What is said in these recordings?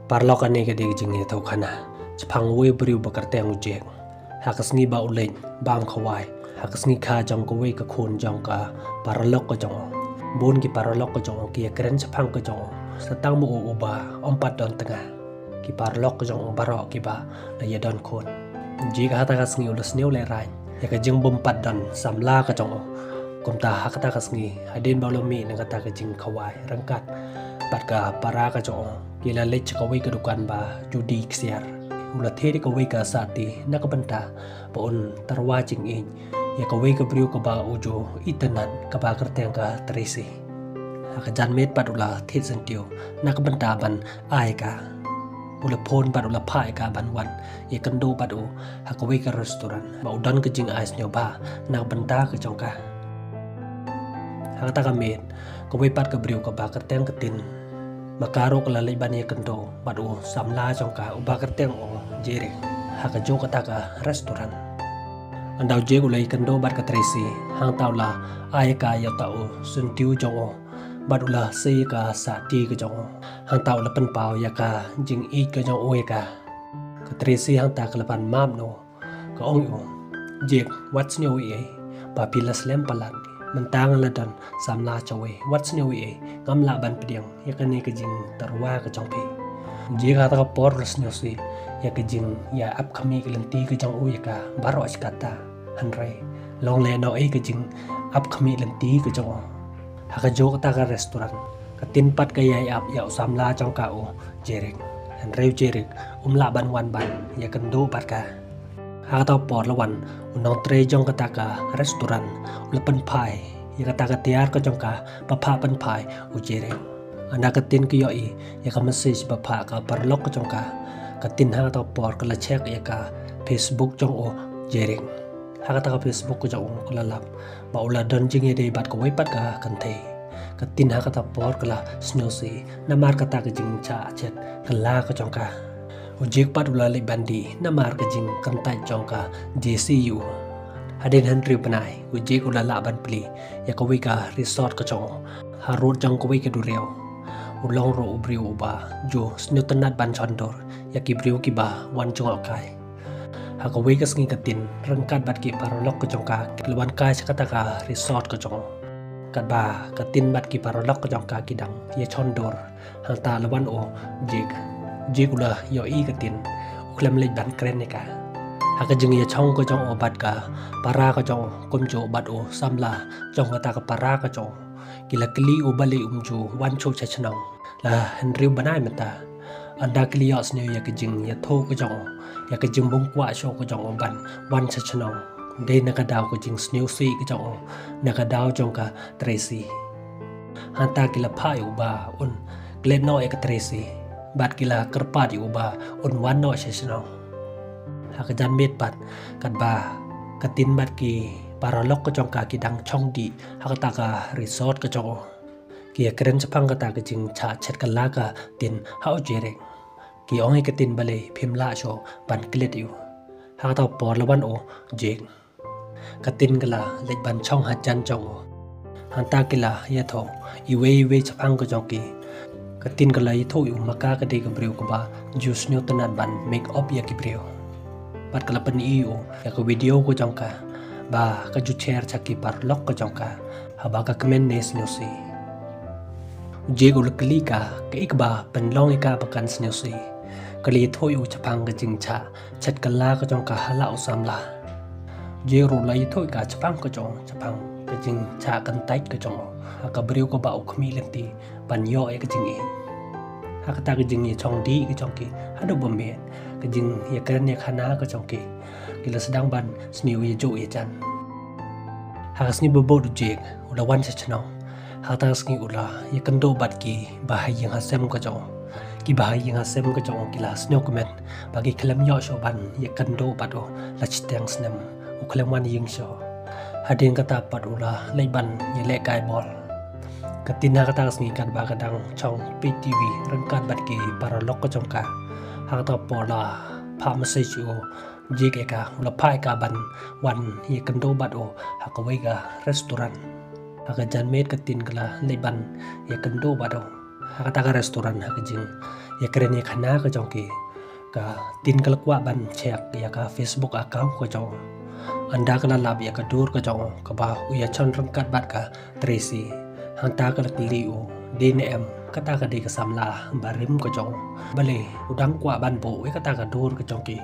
Parlok ane ke dig jing etau khana chapang we briu bakar teng ujek hakas ngi ba ulen bam khawai hakas ngi kha jong ko we ka khun jong ka parlok ko jong bun ki parlok ko jong ki kren chapang ko jong satang mu uba ompat don tengah ki parlok ko jong barok ki ba na ya don khun ji ka hata kas ngi ulus new le rai ya ka jing bum pat don samla ka jong kum ta hakata kas ngi hadin balomi na kata ka jing khawai rangkat pat ka para ka jong kila lech ka we ka dukan ba judi ksiar mula theri ka we ka sati na ka banta pon tarwa jing in ya ka we ka briu ka ba ujo itanan ka ba kerteng ka tresi ka jan met padula thit sentiu na ka banta ban ai ka ula phone padula phai ka ban wan ya kando padu ha ka we ka restaurant ba udan ka jing ais nyo ba na ka banta ka jong ka ha ta ka met ka we pat ka briu ka ba kerteng ka tin makaro kala lay bani kendo badu samla jongka uba kerteng o jere haka joka taka restoran andau jegu lay kendo bat ka tresi hang taula ayaka ya tau suntiu jongo badula sei ka sa ti ka jongo hang taula pen pau ya ka jing i ka jong oe ka tresi hang ta kalapan mam no ka ong yo jek what's new e papilas lempalan mentang ladan samla cawe what's new e ngamla ban pediang ya kane ke jing tarwa ke jongpi ji ka ta por resnyo si ya ke jing ya ap khami ke lenti ke jong u ka baro kata hanre long le no e ke jing ap khami lenti ke jong ha ka jo ta ka restoran ka tin pat ka ya ap ya samla jong ka o jerek hanre jerek la ban wan ban ya kendo pat ka ha ta por lawan unong tre jong kata ka restoran lepen pai ya kata ka tiar ka jong ka papa pen pai ujere anda katin ki yoi ya ka message papa ka parlok ka jong ka katin ha ta por ka la check ya ka Facebook jong o jere ha kata ka Facebook ko jong ko la lap ba ula don jing ye dei bat ko wai pat ka kan the katin ha kata por ka la snosi na mar kata ka jing cha chet ka la ka jong ka ujek pat ula le bandi namar ka jing kantai jongka JCU hadin handri panai ujek ula la ban pli ya ka wika resort ka jong harut jong ka wika dureo ulong ro ubriu ba jo snutanat ban chondor ya ki briu ki ba wan jong kai ha ka wika sngi katin rangkat bat ki parolok ka jongka lawan kai sakata ka resort ka jong kat ba katin bat ki parolok ka jongka kidang ya chondor hang ta lawan o jek jikula yo i katin uklem lej ban kren ne ka haka jing ya chong ko jong obat ka para ka jong komjo bat o samla jong ka ta ka para ka jong kila kli o bali umju wan cho chachnong la henry banai mata anda kli yos ne ya ka jing ya tho ka jong ya ka jing bung kwa sho ka jong ban wan chachnong de na ka daw ko jing snew si ka jong na ka daw jong ka tracy hanta kila phai uba un glen no e ka tracy bat kila kerpat yu ba un wan no sesno hak jan met pat kat ba katin bat ki paralok ko jong ka ki dang chong di hak ta ka resort ko jong ki kren chapang ka ta ka jing cha chet ka la ka tin hau jere ki ong ka tin bale phimla sho ban klet yu hak ta por lawan o jeng katin kala lek ban chong ha jan jong hanta kila ya tho iwe chapang ko jong ki katin ka lai tho yu maka ka de ka breu ka ba juice nyo tanat ban make up ya ki breu pat kala pan iyo ya ka video ko jong ka ba ka ju share cha ki par lok ko jong ka ha ba ka comment nes nyo si je go kli ka ik ba pan long ka ba kan nyo si kali tho yu chapang ka jing cha chat ka la ka jong ka hala usam la je ro lai tho ka chapang ka jong chapang ka jing cha kan tai ka jong ka breu ko ba u khmi lenti ban yo e ka jing e ha ka ta ka jing ye chong di ka chong ki ha do bom me ka jing ye kren ye khana ka chong ki la sedang ban sniu ye jo ye chan ha sni bo bo du jek ula wan cha chno ha ta sni ula ye kando bat ki ba ha yang ha sem ka chong ki ba ha yang ha sem ka chong ki la sno comment ba ki khlem yo sho ban ye kando bat o la chitang snem u khlem wan ying sho hadin ka ta pat ula lai ban ye le kai bol katina kata sni kan ba kadang chong PTV rangkat bat ki para lok ko chong ka ha ta pola pha message o jik ka ula phai ka ban wan ye kando bat o ha ka wei ga restaurant ha ka jan met katin kala le ban ye kando bat o ha ka ta ka restaurant ha ka jing ya keren ya khana ka jong ki ka tin kalakwa ban check ya ka Facebook account ko jong anda kala lab ya ka dur ka jong ka ba ya chon rangkat bat ka Tracy hanta ka liu DNM kata ka di ka samla barim ko jong bale udang kwa ban bo kata ka dur ka jong ki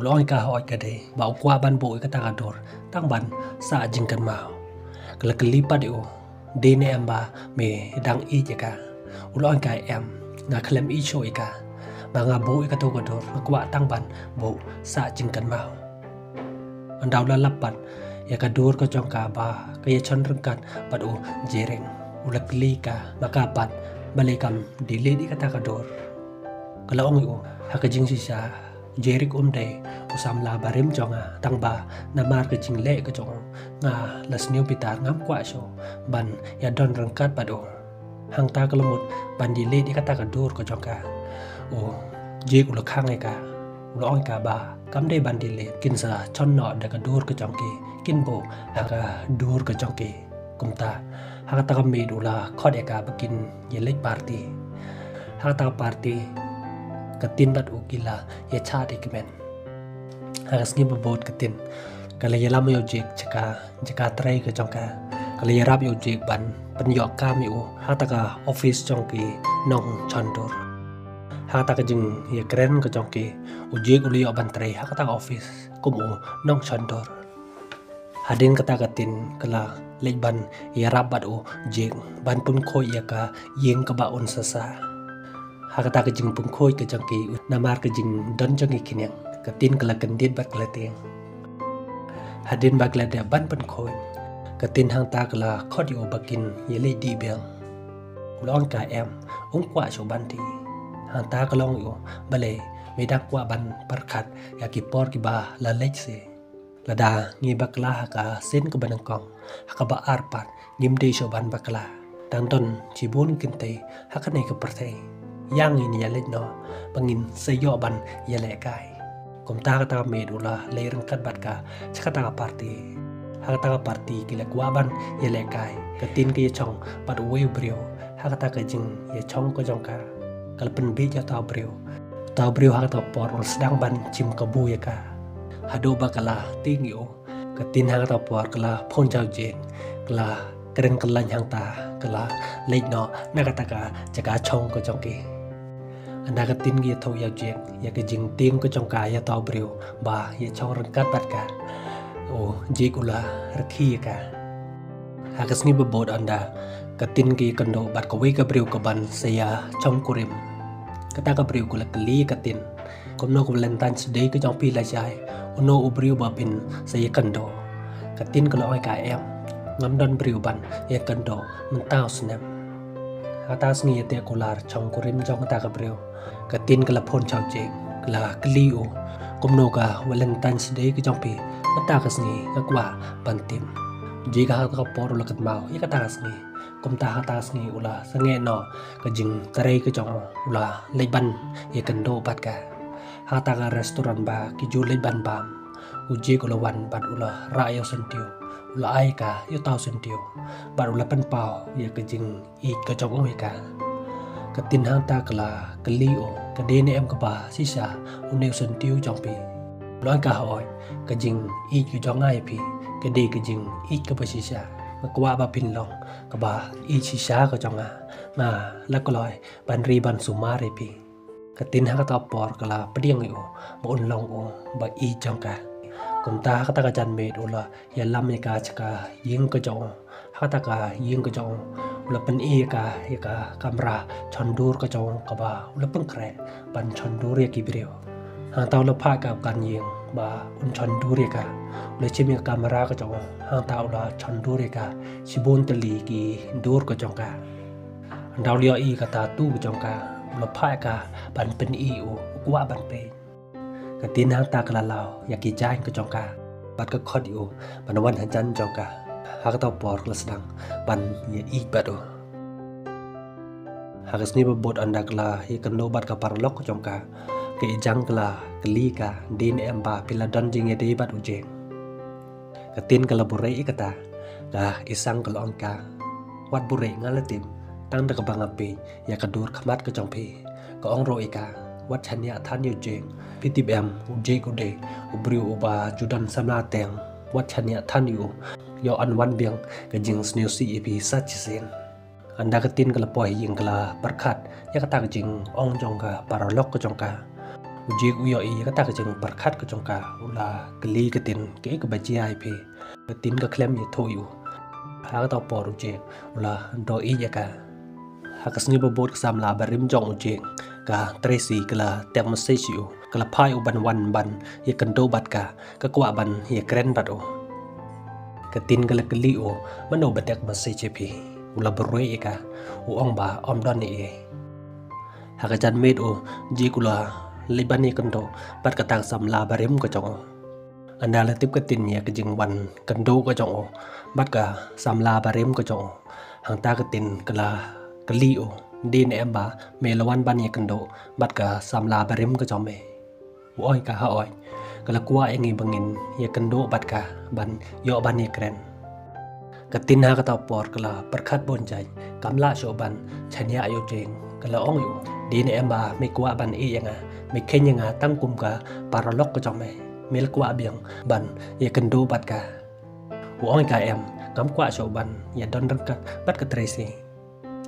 uloi ka hoi ka de ba kwa ban bo kata ka dur tang ban sa jing kan mau kala kelipat yo DNM ba me dang I ka uloi ka em na klem I choi ka ba nga bo ka to ka dur kwa tang ban bo sa jing kan mau andau la lapat ya ka dur ka jong ka ba ka ya chon rangkat pat u jereng ulak li ka maka pat balikam dili di kata ka dur kala ong u ha ka jing sisa jerik day usam la barim jonga tang ba na mar ka jing le ka jong nga las new pitar ngam kwa sho ban ya don rangkat pat u hang ta kalamut ban dili di kata ka dur ka jong ka o jik ulak hang ka ulong ka ba kam de ban dili kin sa chon no da ka dur ka jong ki kin bo ha ka dur ka jong ki kumta ha ta ka me du la khod e ka bakin ye lek party ha ta party katin bat u kila ye cha de kimen ha sni bo bot katin kala ye lam yo jik chaka trai ka jong ka kala ye rap yo jik ban pan yo ka mi u ha ta ka office jong ki nong chon dur ha ta ka jing ye kren ka jong ki u jik u yo ban trai ha ta ka office kum u nong chon dur hadin kata katin kala lek ban ya rabat u jing ban pun khoi ya ka yeng ka ba on sasa ha kata ka jing pun khoi ka jang ki na mar ka jing don jang ki kinyang ka tin kala kan dit bat kala teng hadin ba kala de ban pun khoi ka tin hang ta kala khot yo bakin ye le di bel long ka em kwa so ban ti hang ta ka long yo bale me dak kwa ban par khat ya ki por ki ba la lech se lada ngi bakla ka sen ka banang kong ka ba arpat ngim de so ban bakla tang ton chibun kinte ha ka nei ka perthai yang ini ya lech no pangin sayo ban ya le kai kom ta ka me dula le rang kat bat ka chakata ka party ha ka ta party ki le kwa ban ya le kai ka tin ki chong pat we brio ha ka ta ka jing ya chong ko jong ka kal pen be ja ta brio ha ka ta por sedang ban chim ka bu ya ka hado bakala tingyo katin hang ta por kala phon chau je kala kren kalan hang ta kala leit no na ka ta ka chaka chong ko chong ki anda katin gi tho ya je ya ke jing ting ko chong ka ya ta brio ba ya chong rang kat bat ka o je kula rakhi ka hakas ni bobod anda katin gi kando bat ko we ka brio ka ban saya chong kurim kata ka brio kula kali katin komno ko valentines day ka jong pi la jai uno ubriu babin saya kando katin kalau ai ka em ngam don briu ban ya kando mentau snap atas ni te kolar chong kurim jong ta ka briu katin kala phon chau che kala kliu komno ka valentines day ka jong pi mata ka sni ka kwa ban tim ji ka ka por la kat mau ya ka ta sni kom ta ha ta sni ula sange no ka jing tare ka jong ula lei ban ya kando bat ka hata ka restoran ba ki julai ban bam uji ko lawan bat ula rayo sentiu ula ai ka yo tau sentiu bat ula pan pau ya ke jing I ka jong oi ka tin hang ta kala kelio ka dene em ka ba sisa uneu sentiu jong pi loan ka hoi ka jing I ki jong ai pi ka de ka jing I ka ba sisa ka kwa ba pin long ka ba I sisa ka jong a ma la ko loi ban ri ban sumare pi katin ha ta por kala pediang yo bon long o ba I jong ka kum ta ka ta ka jan me ula ya lam ka chaka ying ka jong ha ta ka ying ka jong ula pen I ka ya ka kamera chondur ka jong ka ba ula pen kre ban chondur ya ki brio ha ta ula pha ka kan ying ba un chondur ya ka ula chim ya kamera ka jong ha ta ula chondur ya ka sibon teli ki dur ka jong ka ndau lia I ka ta tu ka jong ka ma phai ka ban pen I u kwa ban pe ka tin hang ta kala lao ya ki jain ka jong ka bat ka khod u ban wan han jan jong ka ha ka ta por kla sedang ban ye I bat u ha ka sni bot anda kala hi kan no bat ka par lok ka jong ka ke jang kala kli ka din em ba pila don jing ye de bat u je ka tin kala bure I ka ta ka isang kala ong ka wat bure ngala tim tang da ka bang api ya ka dur khamat ka jong phi ka ong ro ika wat chania than yu jeng pitib em uje ku de ubriu uba judan samla teng wat chania than yu yo an wan biang ka jing snew si epi sach sen anda ka tin kala poi ying kala perkhat ya ka tak jing ong jong ka paralok ka jong ka uje ku yo i ka tak jing perkhat ka jong ka ula kli ka tin ke ka baji ai pe ka tin ka klem ye tho yu ha ka to por uje ula do i ya ka ha ka sni bobot ka sam la barim jong uje ka Tracy kala tek message yu kala pai u ban wan ban ye kan do bat ka kwa ban ye kren bat o ka tin kala kli o mano batek message pi ula berwe ka u ong ba om don ni ha ka jan med o ji kula libani kan do bat ka tang sam la barim ko jong anda la tip ka tin ye ka jing ban kan do ko jong o bat ka sam la barim ko jong hang ta ka tin kala kli o din em ba me lawan ban ye kendo bat ka samla barim ka jome oi ka ha oi kala kwa engi bangin ye kendo bat ka ban yo ban ye kren ka tin ha ka ta por kala perkhat bon jai kamla sho ban chania ayo jeng kala ong yu din em ba me kwa ban e yanga me kenya nga tang kum ka paralok ka jome mel kwa biang ban ye kendo bat ka oi ka em kam kwa sho ban ye don don ka bat ka Tracy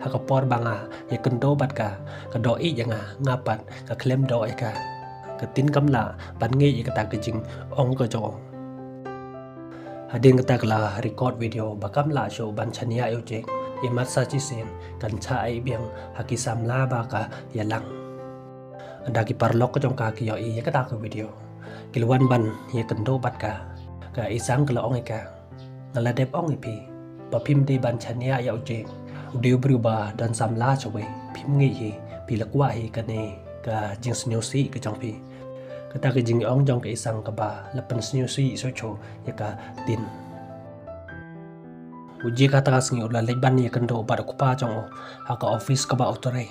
haka por banga ye kendo bat ka do i yanga ngapat ka klem do ai ka tin kamla ban nge ye ka ta ka jing ong ko jo hadin ka ta la record video ba kamla show ban chania yo je ye mat sa chi sen kan cha ai biang haki samla ba ka ya lang anda ki parlok ko jong ka ki yo i ye ka ta ka video kilwan ban ye kendo bat ka isang kala ong ai ka ngala dep ong i pi ba phim de ban chania yo je udiu berubah dan samla cowe phim ngi hi pilak wa hi kane ka jing snew si ka jong pi kata ka jing ong jong ka isang ka ba lapan snew si so cho ya ka tin uji ka ta singi ula leban ya kando ba ku pa jong ha ka office ka ba otore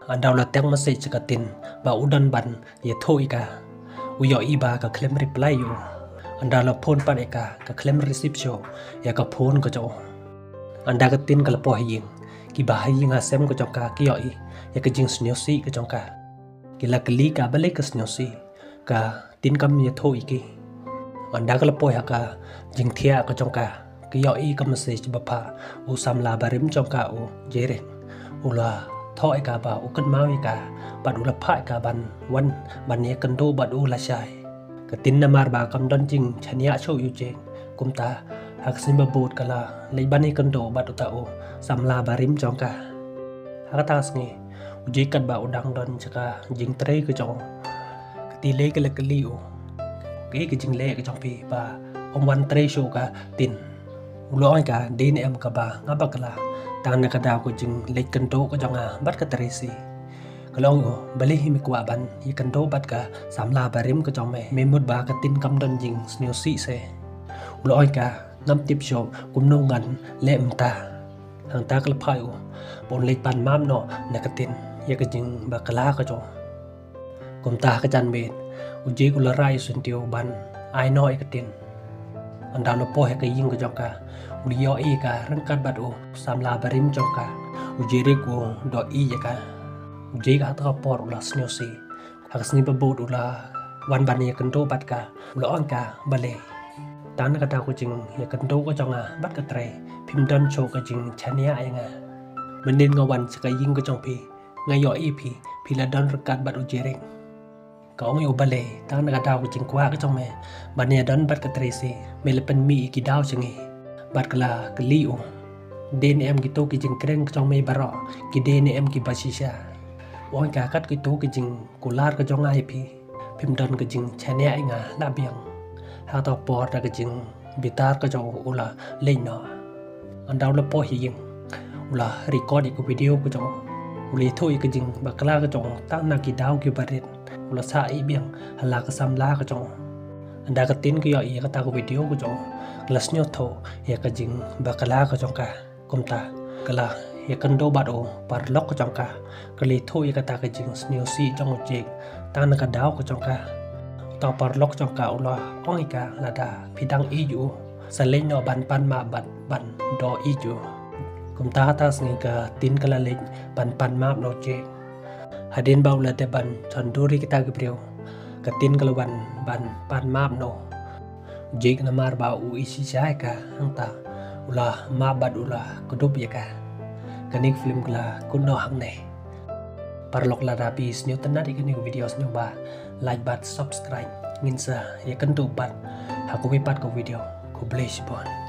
anda ula tek message ka tin ba udan ban ye thoi ka uyo i ba ka claim reply yo anda la phone pa ka claim receipt cho ya ka phone ka jo anda ka tin kala po haying ki bahay nga sem ko jong ka ki yo i ya ka jing snew si ka jong ka kila kali ka balik ka snew si ka tin kam ye tho i ki anda kala po ya ka jing thia ka jong ka ki yo i ka message ba pha u sam la barim jong ka u jere ula tho ai ka ba u kan mau i ka ba u la pha ka ban wan ban ye kan do ba u la shai ka tin na mar ba kam don jing chania cho yu je kumta hak simba bot kala leibani kendo batu tao samla barim jongka hak tas ngi uji kat ba udang don chaka jing trei ke jong ti le ke lekli o ke jing le ke jong pi ba om wan trei show ka tin ulo ka din em ka ba ngaba kala tan na ka da ko jing le kendo ko jonga bat ka Tracy kalong o bali hi mi kwa ban hi kendo bat ka samla barim ko jong me mut ba ka tin kam don jing snew si se ulo ka ngam tip show kum no ngan le mta hang ta kal phai u bon le pan mam no na ka tin ye ka jing ba kala ka jo kum ta ka jan be u je ku la rai sun tio ban ai no e ka tin anda no po he ka ying ka jo ka u yo e ka ran kat bat u sam la barim jo ka u je re ku do i ye ka u je ka ta por u la snew si ha sni ba bot u la wan ban ye kan do bat ka u lo an ka bale tan ka ta ko jing ya kan do ko jonga bat ka tre phim don cho ka jing chania ai nga menin nga wan ka ying ko jong pi nga yo e pi la don kat bat u jere ka ong yo bale tan ka ta ko jing kwa ka jong me ban ya don bat ka tre si me le pen mi ki daw chingi bat kala kli o den em ki to ki jing kren ka jong me baro ki den em ki basisha ong ka kat ki to ki jing kular ka jong ai pi phim don ka jing chania ai nga la biang ha ta por ta ka jing bitar ka jo ula lein no andau la po hi ying ula record ko video ko jo uli thoi ka jing bakla ka jo ta na ki daw ki baret ula sa i biang hala ka samla ka jo anda ka tin ki yo i ka ta ko video ko jo glas nyo tho ya ka jing bakla ka jo ka kumta kala ya kan do bat o par lok ka jo ka kali thoi ka ta ka jing snew si jong je ta na ka daw ka jo ka tao par lok trong cả ula ong ka la da pidang i yu sa le no ban pan ma ban do i yu kum ta ta sngi ka tin kala le ban pan ma no je hadin ba ula te ban chanduri kita gebreu katin kalawan ban pan map no jik namar ba u isi jai ka hangta ula mabat ula kudup ya ka kanik film kala kuno hang ne parlok la rapi snyo tanari kanik video snyo ba like bat subscribe nginsa ya kentu bat haku wipat ko video ko bless bon